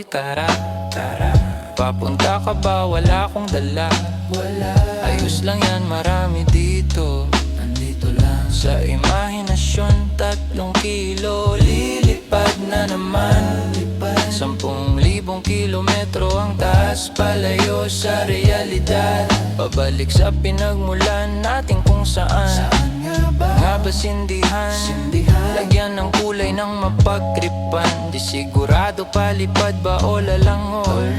Hoy tara, tara, papunta ka ba? Wala akong dala. Ayos lang yan, marami dito. Nandito lang sa imahinasyon, 3 kilo. Lilipad na naman, 10,000 kilometro ang taas, palayo sa realidad. Pabalik sa pinagmulan natin kung saan nga ba sindihan? Lagyan ng kulay ng mapagtripan. Di sigurado palipad ba o lalangoy.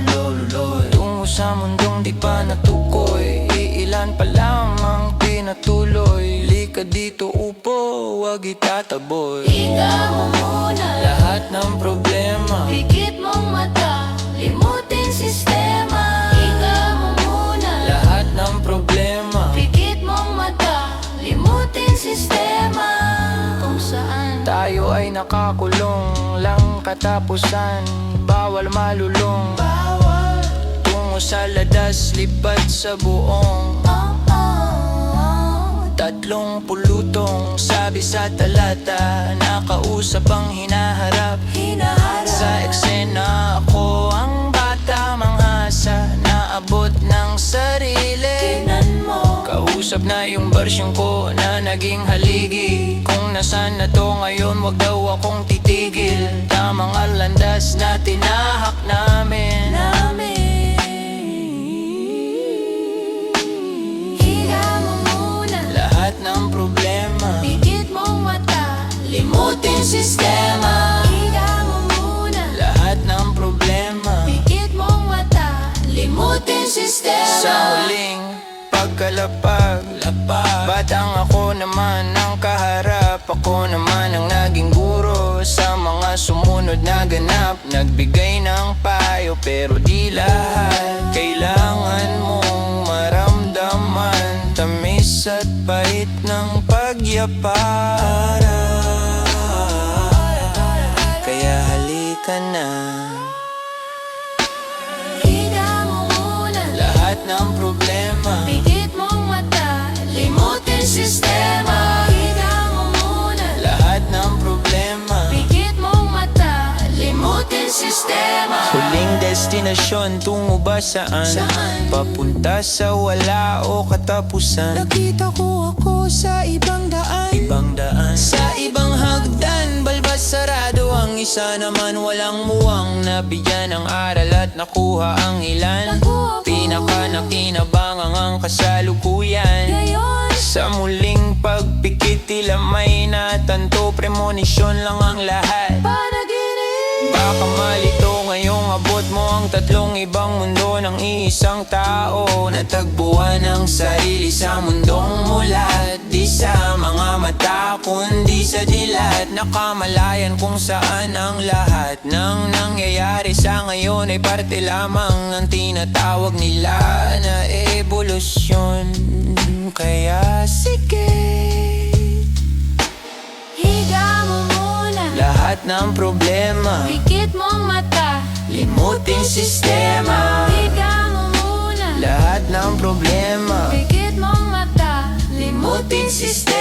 Tungo sa mundong di pa natukoy, iilan pa lamang pinatuloy. Lika dito upo, wag itataboy. Higa mo muna, Lahat ng problema pikit mong mata, limutin sistema. Higa mo muna, lahat ng problema pikit mong mata, limutin sistema. Kung saan tayo ay nakakulong, lang katapusan, bawal malulong. Tungo sa ladas, lipad sa buong 30 pulutong sabi sa talata. Nakausap ang hinaharap. Sa eksena ako ang bata, manghasa, naabot ng sarili. Tingnan mo, Kausap na yung version ko na naging haligi. Kung nasaan na to ngayon, wag daw akong titigil. Tamang landas na tinahak namin. higa mo muna, Lahat ng problema pikit mong mata, limutin sistema. Higa mo muna, lahat ng problema pikit mong mata, limutin sistema. sa huling pagkalapag, batang ako naman ang kaharap. Ako naman ang naging guro sa mga sumunod na ganap. Nagbigay ng payo pero di lahat kailangan mong maramdaman. Tamis at pait ng pagyapara. Kaya halika na. Higa mo muna, Lahat ng problema pikit mong mata, limutin sistema. Higa mo muna, lahat ng problema pikit mong mata, limutin sistema. huling destinasyon, tungo ba saan? Papunta sa wala o katapusan. Nakita ko ako sa ibang daan. Sa ibang hagdan, balbas sarado. Ang isa naman walang muwang. Nabigyan ng aral at nakuha ang ilan. Pinaka nakinabangang ang kasalukuyan. Ngayon, Sa muling pagpikit, tila may natanto. Premonisyon lang ang lahat. panaginip. Baka malito ngayong abot mo ang 3 ibang mundo ng iisang tao. Natagpuan ang sarili sa mundong mulat. Di sa mga mata kundi sa dilat. Nakamalayan kung saan ang lahat ng nangyayari sa ngayon ay parte lamang ng tinatawag nila na evolusyon. Kaya sige, Higa mo muna, lahat ng problema pikit mong mata, limutin sistema. higa mo muna, Lahat ng problema pikit mong mata, limutin sistema.